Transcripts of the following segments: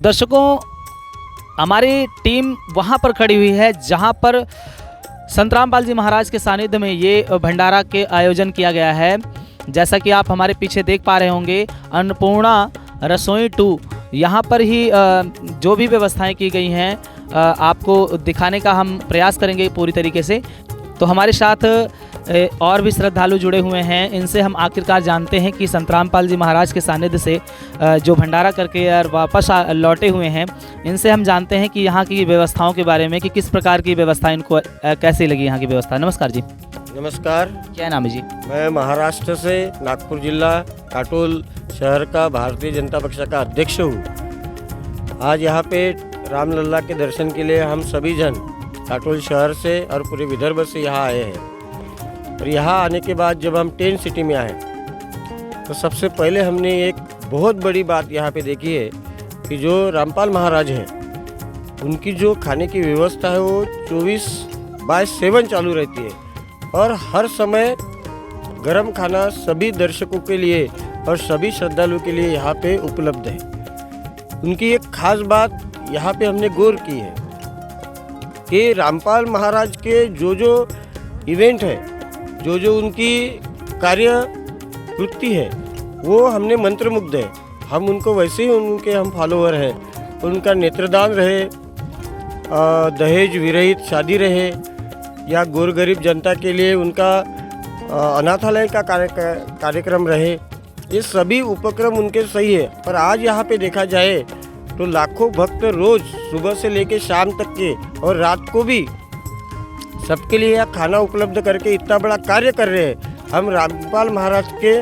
दर्शकों, हमारी टीम वहाँ पर खड़ी हुई है जहाँ पर संत रामपाल जी महाराज के सानिध्य में ये भंडारा के आयोजन किया गया है। जैसा कि आप हमारे पीछे देख पा रहे होंगे, अन्नपूर्णा रसोई 2 यहाँ पर ही जो भी व्यवस्थाएं की गई हैं आपको दिखाने का हम प्रयास करेंगे पूरी तरीके से। तो हमारे साथ और भी श्रद्धालु जुड़े हुए हैं, इनसे हम आखिरकार जानते हैं कि संत रामपाल जी महाराज के सानिध्य से जो भंडारा करके और वापस लौटे हुए हैं, इनसे हम जानते हैं कि यहाँ की व्यवस्थाओं के बारे में कि किस प्रकार की व्यवस्था इनको कैसी लगी यहाँ की व्यवस्था। नमस्कार जी। नमस्कार। क्या नाम है जी? मैं महाराष्ट्र से नागपुर जिला काटोल शहर का भारतीय जनता पक्ष का अध्यक्ष हूँ। आज यहाँ पे रामलला के दर्शन के लिए हम सभी जन काटोल शहर से और पूरे विदर्भ से यहाँ आए हैं। और यहाँ आने के बाद जब हम टेंट सिटी में आए तो सबसे पहले हमने एक बहुत बड़ी बात यहाँ पे देखी है कि जो रामपाल महाराज हैं उनकी जो खाने की व्यवस्था है वो 24/7 चालू रहती है और हर समय गरम खाना सभी दर्शकों के लिए और सभी श्रद्धालुओं के लिए यहाँ पे उपलब्ध है। उनकी एक खास बात यहाँ पे हमने गौर की है कि रामपाल महाराज के जो इवेंट है, जो उनकी कार्य कृति है, वो हमने मंत्रमुग्ध है। हम उनको वैसे ही उनके हम फॉलोअर हैं। उनका नेत्रदान रहे, दहेज विरहित शादी रहे या गौर गरीब जनता के लिए उनका अनाथालय का कार्यक्रम रहे, ये सभी उपक्रम उनके सही है। पर आज यहाँ पे देखा जाए तो लाखों भक्त रोज सुबह से लेकर शाम तक के और रात को भी सबके लिए यहाँ खाना उपलब्ध करके इतना बड़ा कार्य कर रहे हैं। हम रामपाल महाराज के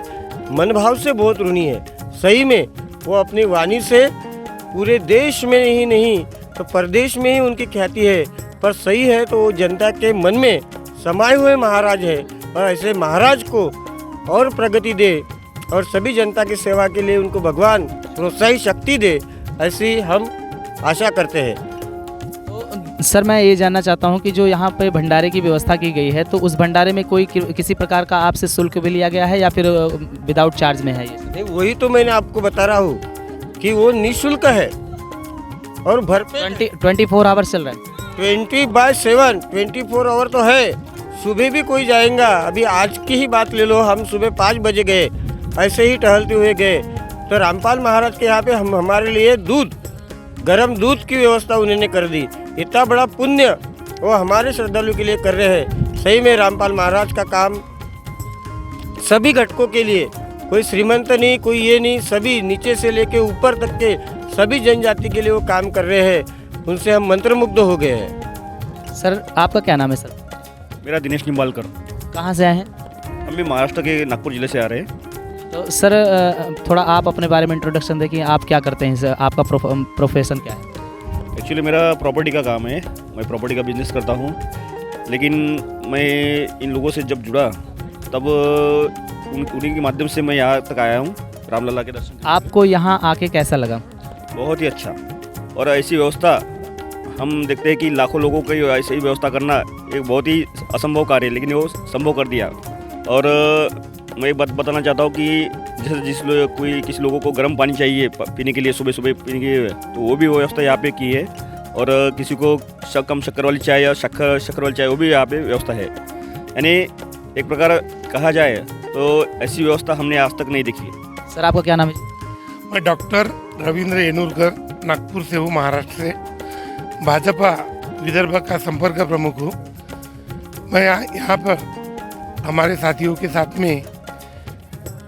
मन भाव से बहुत ऋणी है। सही में वो अपनी वाणी से पूरे देश में ही नहीं तो परदेश में ही उनकी ख्याति है। पर सही है तो वो जनता के मन में समाये हुए महाराज है और ऐसे महाराज को और प्रगति दे और सभी जनता की सेवा के लिए उनको भगवान प्रोत्साहित शक्ति दे, ऐसी हम आशा करते हैं। सर, मैं ये जानना चाहता हूँ कि जो यहाँ पे भंडारे की व्यवस्था की गई है तो उस भंडारे में कोई किसी प्रकार का आपसे शुल्क भी लिया गया है या फिर विदाउट चार्ज में है ये? नहीं, वही तो मैंने आपको बता रहा हूँ कि वो निःशुल्क है और भरपेट 24 आवर्स चल रहा है। 20/7 24 आवर तो है। सुबह भी कोई जाएगा, अभी आज की ही बात ले लो, हम सुबह 5 बजे गए, ऐसे ही टहलते हुए गए तो रामपाल महाराज के यहाँ पे हम हमारे लिए गरम दूध की व्यवस्था उन्होंने कर दी। इतना बड़ा पुण्य वो हमारे श्रद्धालु के लिए कर रहे हैं। सही में रामपाल महाराज का काम सभी घटकों के लिए, कोई श्रीमंत नहीं, कोई ये नहीं, सभी नीचे से लेके ऊपर तक के सभी जनजाति के लिए वो काम कर रहे हैं। उनसे हम मंत्रमुग्ध हो गए हैं। सर, आपका क्या नाम है सर? मेरा दिनेश निम्बालकर। कहाँ से आए हैं? हम भी महाराष्ट्र के नागपुर जिले से आ रहे हैं। तो सर, थोड़ा आप अपने बारे में इंट्रोडक्शन दें कि आप क्या करते हैं सर, आपका प्रोफेशन क्या है? एक्चुअली मेरा प्रॉपर्टी का काम है, मैं प्रॉपर्टी का बिजनेस करता हूँ। लेकिन मैं इन लोगों से जब जुड़ा तब उन्हीं के माध्यम से मैं यहाँ तक आया हूँ रामलला के दर्शन। आपको यहाँ आके कैसा लगा? बहुत ही अच्छा। और ऐसी व्यवस्था हम देखते हैं कि लाखों लोगों की ऐसी ही व्यवस्था करना एक बहुत ही असंभव कार्य है, लेकिन वो संभव कर दिया। और मैं एक बात बताना चाहता हूँ कि जैसे किसी लोगों को गर्म पानी चाहिए पीने के लिए, सुबह सुबह पीने के लिए, तो वो भी व्यवस्था यहाँ पे की है। और किसी को कम शक्कर वाली चाय या शक्कर वाली चाय, वो भी यहाँ पे व्यवस्था है। यानी एक प्रकार कहा जाए तो ऐसी व्यवस्था हमने आज तक नहीं देखी। सर, आपका क्या नाम है? मैं डॉक्टर रविंद्र येनुरकर नागपुर से हूँ, महाराष्ट्र से। भाजपा विदर्भ का संपर्क प्रमुख हूँ। मैं यहाँ पर हमारे साथियों के साथ में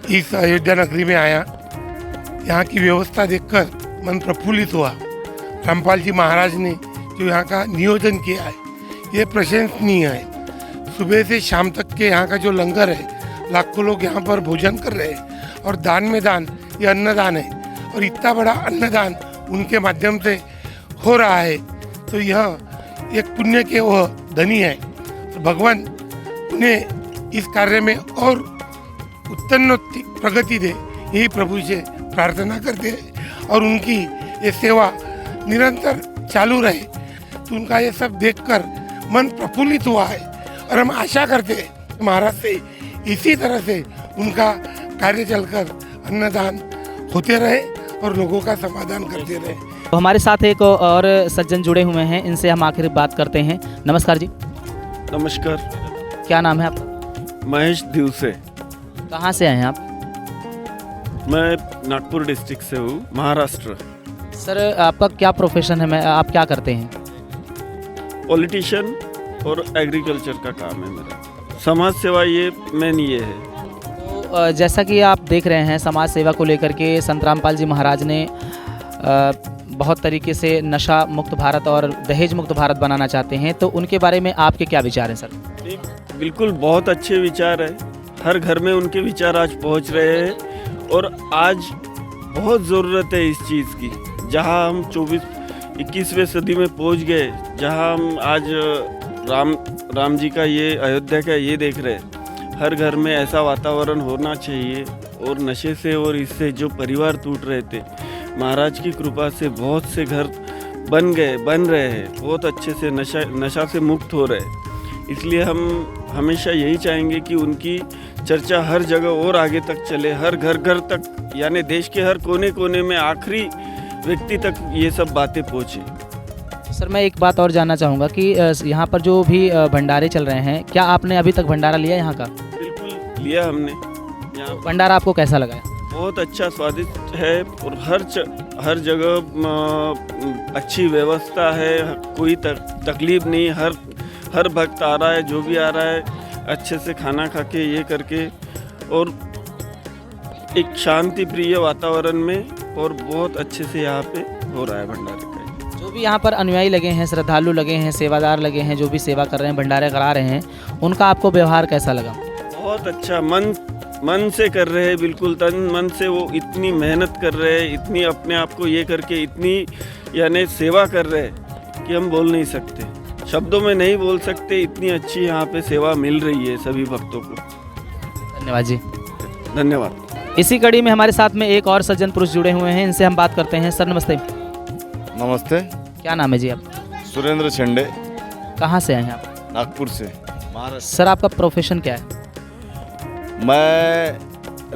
इस अयोध्या नगरी में आया। यहाँ की व्यवस्था देखकर मन प्रफुल्लित हुआ। रामपाल जी महाराज ने जो यहाँ का नियोजन किया है ये प्रशंसनीय है। सुबह से शाम तक के यहाँ का जो लंगर है, लाखों लोग यहाँ पर भोजन कर रहे हैं और दान में दान, ये अन्नदान है और इतना बड़ा अन्नदान उनके माध्यम से हो रहा है तो यह एक पुण्य के वो धनी है। तो भगवान उन्हें इस कार्य में और उत्तरोत्तर प्रगति दे, यही प्रभु से प्रार्थना करते हैं और उनकी ये सेवा निरंतर चालू रहे। तो उनका ये सब देखकर मन प्रफुल्लित हुआ है और हम आशा करते हैं महाराज से इसी तरह से उनका कार्य चलकर अन्नदान होते रहे और लोगों का समाधान करते रहे। तो हमारे साथ एक और सज्जन जुड़े हुए हैं, इनसे हम आखिर बात करते हैं। नमस्कार जी, नमस्कार, क्या नाम है आपका? महेश दिवसे। कहाँ से आए हैं आप? मैं नागपुर डिस्ट्रिक्ट से हूँ, महाराष्ट्र। सर आपका क्या प्रोफेशन है, आप क्या करते हैं? पॉलिटिशियन और एग्रीकल्चर का काम है मेरा। समाज सेवा ये मेन ये है। तो जैसा कि आप देख रहे हैं, समाज सेवा को लेकर के संत रामपाल जी महाराज ने बहुत तरीके से नशा मुक्त भारत और दहेज मुक्त भारत बनाना चाहते हैं, तो उनके बारे में आपके क्या विचार हैं सर? बिल्कुल बहुत अच्छे विचार है। हर घर में उनके विचार आज पहुंच रहे हैं और आज बहुत ज़रूरत है इस चीज़ की। जहां हम 21वीं सदी में पहुंच गए, जहां हम आज राम जी का ये अयोध्या का ये देख रहे हैं, हर घर में ऐसा वातावरण होना चाहिए। और नशे से और इससे जो परिवार टूट रहे थे, महाराज की कृपा से बहुत से घर बन रहे हैं, बहुत अच्छे से नशा से मुक्त हो रहे हैं। इसलिए हम हमेशा यही चाहेंगे कि उनकी चर्चा हर जगह और आगे तक चले, हर घर तक, यानी देश के हर कोने कोने में आखिरी व्यक्ति तक ये सब बातें पहुँचे। सर मैं एक बात और जानना चाहूँगा कि यहाँ पर जो भी भंडारे चल रहे हैं, क्या आपने अभी तक भंडारा लिया यहाँ का? बिल्कुल लिया हमने। यहाँ भंडारा आपको कैसा लगा? बहुत अच्छा स्वादिष्ट है और हर जगह अच्छी व्यवस्था है, कोई तकलीफ नहीं। हर भक्त आ रहा है, जो भी आ रहा है अच्छे से खाना खा के ये करके, और एक शांति प्रिय वातावरण में, और बहुत अच्छे से यहाँ पे हो रहा है भंडारे का। जो भी यहाँ पर अनुयायी लगे हैं, श्रद्धालु लगे हैं, सेवादार लगे हैं, जो भी सेवा कर रहे हैं, भंडारे करा रहे हैं, उनका आपको व्यवहार कैसा लगा? बहुत अच्छा, मन से कर रहे हैं, बिल्कुल तन मन से। वो इतनी मेहनत कर रहे हैं, इतनी अपने आप को ये करके इतनी यानी सेवा कर रहे हैं कि हम बोल नहीं सकते, शब्दों में नहीं बोल सकते। इतनी अच्छी यहाँ पे सेवा मिल रही है सभी भक्तों को। धन्यवाद जी। धन्यवाद। इसी कड़ी में हमारे साथ में एक और सज्जन पुरुष जुड़े हुए हैं, इनसे हम बात करते हैं। सर नमस्ते। नमस्ते। क्या नाम है जी आपका? सुरेंद्र छंडे। कहाँ से आए हैं आप? नागपुर से, महाराष्ट्र। सर आपका प्रोफेशन क्या है? मैं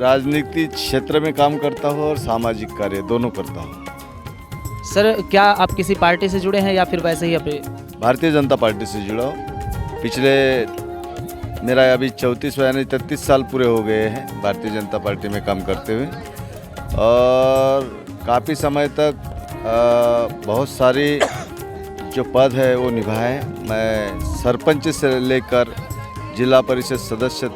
राजनीति क्षेत्र में काम करता हूँ और सामाजिक कार्य दोनों करता हूँ। सर क्या आप किसी पार्टी से जुड़े हैं या फिर वैसे ही अपने? भारतीय जनता पार्टी से जुड़ा हूँ। पिछले मेरा अभी 34 यानी 33 साल पूरे हो गए हैं भारतीय जनता पार्टी में काम करते हुए, और काफ़ी समय तक बहुत सारी जो पद है वो निभाए। मैं सरपंच से लेकर जिला परिषद सदस्य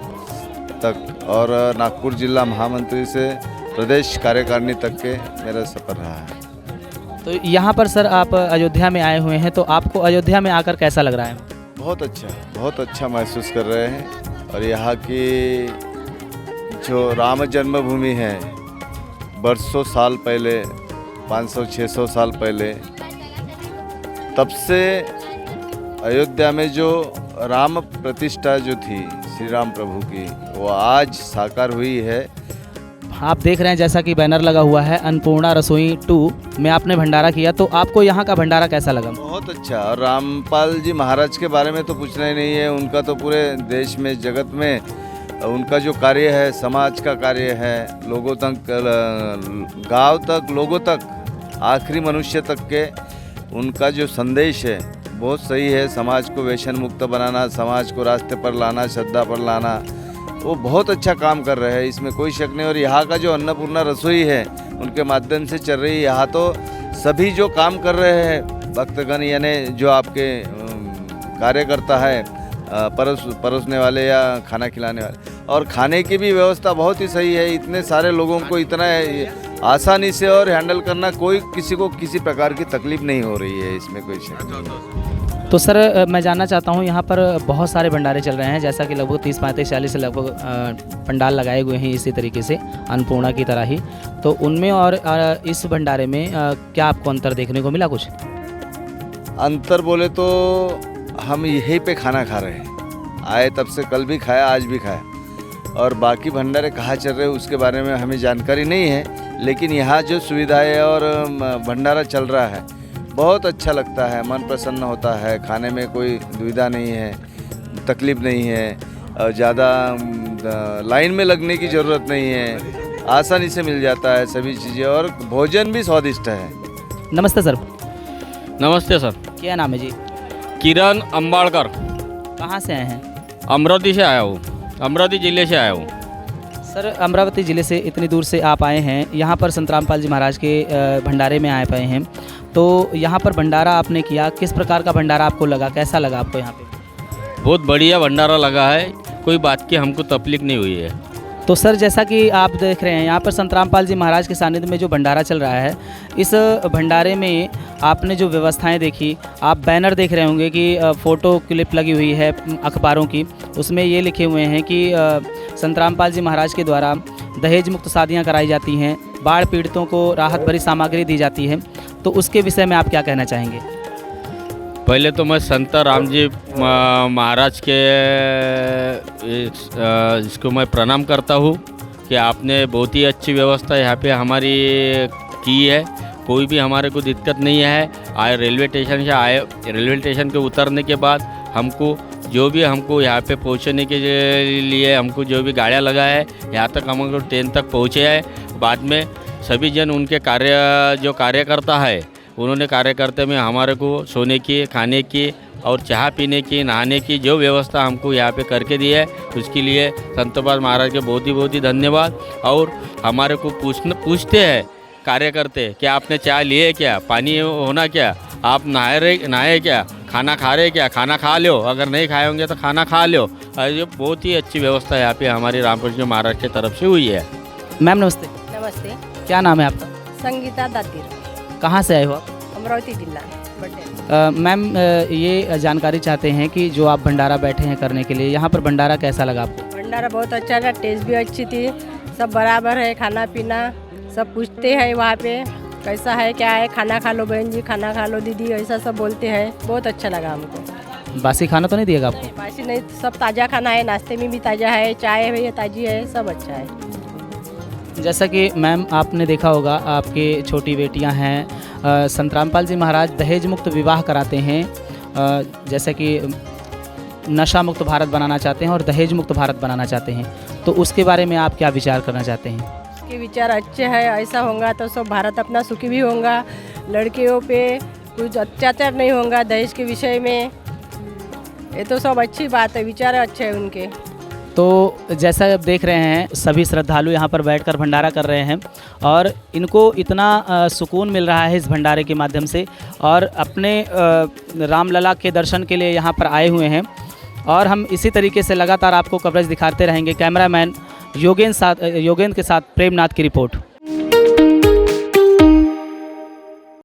तक और नागपुर जिला महामंत्री से प्रदेश कार्यकारिणी तक के मेरा सफ़र रहा है। तो यहाँ पर सर आप अयोध्या में आए हुए हैं, तो आपको अयोध्या में आकर कैसा लग रहा है? बहुत अच्छा महसूस कर रहे हैं। और यहाँ की जो राम जन्मभूमि है, बरसों साल पहले, 500-600 साल पहले, तब से अयोध्या में जो राम प्रतिष्ठा जो थी श्री राम प्रभु की, वो आज साकार हुई है। आप देख रहे हैं जैसा कि बैनर लगा हुआ है, अन्नपूर्णा रसोई 2 में आपने भंडारा किया, तो आपको यहाँ का भंडारा कैसा लगा? बहुत अच्छा। और रामपाल जी महाराज के बारे में तो पूछना ही नहीं है। उनका तो पूरे देश में, जगत में उनका जो कार्य है, समाज का कार्य है, लोगों तक, गांव तक, लोगों तक, आखिरी मनुष्य तक के उनका जो संदेश है बहुत सही है। समाज को व्यसन मुक्त बनाना, समाज को रास्ते पर लाना, श्रद्धा पर लाना, वो बहुत अच्छा काम कर रहे हैं, इसमें कोई शक नहीं। और यहाँ का जो अन्नपूर्णा रसोई है उनके माध्यम से चल रही है। यहाँ तो सभी जो काम कर रहे हैं भक्तगण, यानी जो आपके कार्यकर्ता है, परोसने वाले या खाना खिलाने वाले, और खाने की भी व्यवस्था बहुत ही सही है। इतने सारे लोगों को इतना आसानी से और हैंडल करना, कोई किसी को किसी प्रकार की तकलीफ नहीं हो रही है, इसमें कोई शक नहीं। तो सर मैं जानना चाहता हूँ, यहाँ पर बहुत सारे भंडारे चल रहे हैं, जैसा कि लगभग 30, 35, 40 से लगभग पंडाल लगाए हुए हैं इसी तरीके से अन्नपूर्णा की तरह ही, तो उनमें और इस भंडारे में क्या आपको अंतर देखने को मिला? कुछ अंतर बोले तो हम यहीं पे खाना खा रहे हैं, आए तब से, कल भी खाया, आज भी खाया, और बाकी भंडारे कहाँ चल रहे हैं उसके बारे में हमें जानकारी नहीं है। लेकिन यहाँ जो सुविधाएं और भंडारा चल रहा है बहुत अच्छा लगता है, मन प्रसन्न होता है। खाने में कोई दुविधा नहीं है, तकलीफ़ नहीं है, और ज़्यादा लाइन में लगने की ज़रूरत नहीं है, आसानी से मिल जाता है सभी चीज़ें, और भोजन भी स्वादिष्ट है। नमस्ते सर, नमस्ते सर। क्या नाम है जी? किरण अंबाड़कर, कहाँ से आए हैं? अमरावती से आया हूँ, अमरावती ज़िले से आया हूँ। सर, अमरावती ज़िले से इतनी दूर से आप आए हैं, यहाँ पर संत रामपाल जी महाराज के भंडारे में आए पाए हैं, तो यहाँ पर भंडारा आपने किया, किस प्रकार का भंडारा आपको लगा, कैसा लगा आपको यहाँ पे? बहुत बढ़िया भंडारा लगा है, कोई बात की हमको तकलीफ नहीं हुई है। तो सर, जैसा कि आप देख रहे हैं यहाँ पर संत रामपाल जी महाराज के सानिध्य में जो भंडारा चल रहा है, इस भंडारे में आपने जो व्यवस्थाएं देखी, आप बैनर देख रहे होंगे कि फ़ोटो क्लिप लगी हुई है अखबारों की, उसमें ये लिखे हुए हैं कि संत रामपाल जी महाराज के द्वारा दहेज मुक्त शादियाँ कराई जाती हैं, बाढ़ पीड़ितों को राहत भरी सामग्री दी जाती है, तो उसके विषय में आप क्या कहना चाहेंगे? पहले तो मैं संत राम जी महाराज के इसको मैं प्रणाम करता हूँ कि आपने बहुत ही अच्छी व्यवस्था यहाँ पे हमारी की है, कोई भी हमारे को दिक्कत नहीं है। आए रेलवे स्टेशन के उतरने के बाद हमको जो भी हमको यहाँ पे पहुँचने के लिए हमको जो भी गाड़ियाँ लगा है, यहाँ तक हमको ट्रेन तक पहुँचे है। बाद में सभी जन उनके जो कार्यकर्ता है, उन्होंने कार्यकर्ता में हमारे को सोने की, खाने की और चाय पीने की, नहाने की जो व्यवस्था हमको यहाँ पे करके दी है, उसके लिए संत रामपाल महाराज के बहुत ही धन्यवाद। और हमारे को पूछते हैं कार्यकर्ते कि आपने चाय लिए क्या, पानी होना क्या, आप नहाए क्या, खाना खा रहे क्या, खाना खा लो, अगर नहीं खाए होंगे तो खाना खा लो। ये बहुत ही अच्छी व्यवस्था यहाँ पे हमारे रामपाल जी महाराज की तरफ से हुई है। मैम नमस्ते, नमस्ते। क्या नाम है आपका? संगीता दातिर, कहाँ से आए हो आप? अमरावती जिला बटे। मैम, ये जानकारी चाहते हैं कि जो आप भंडारा बैठे हैं करने के लिए, यहाँ पर भंडारा कैसा लगा आपको? भंडारा बहुत अच्छा था, टेस्ट भी अच्छी थी, सब बराबर है, खाना पीना सब पूछते हैं वहाँ पे कैसा है क्या है, खाना खा लो बहन जी, खाना खा लो दीदी, ऐसा सब बोलते हैं, बहुत अच्छा लगा हमको। बासी खाना तो नहीं दिएगा आपको? बासी नहीं, सब ताज़ा खाना है, नाश्ते में भी ताज़ा है, चाय भी ताज़ी है, सब अच्छा है। जैसा कि मैम आपने देखा होगा, आपके छोटी बेटियां हैं, संत रामपाल जी महाराज दहेज मुक्त विवाह कराते हैं, जैसा कि नशा मुक्त भारत बनाना चाहते हैं और दहेज मुक्त भारत बनाना चाहते हैं, तो उसके बारे में आप क्या विचार करना चाहते हैं? उसके विचार अच्छे हैं, ऐसा होगा तो सब भारत अपना सुखी भी होगा, लड़कियों पे कुछ अत्याचार नहीं होगा दहेज के विषय में, ये तो सब अच्छी बात है, विचार अच्छे हैं उनके। तो जैसा आप देख रहे हैं, सभी श्रद्धालु यहाँ पर बैठकर भंडारा कर रहे हैं और इनको इतना सुकून मिल रहा है इस भंडारे के माध्यम से, और अपने रामलला के दर्शन के लिए यहाँ पर आए हुए हैं। और हम इसी तरीके से लगातार आपको कवरेज दिखाते रहेंगे। कैमरामैन योगेंद्र के साथ प्रेमनाथ की रिपोर्ट।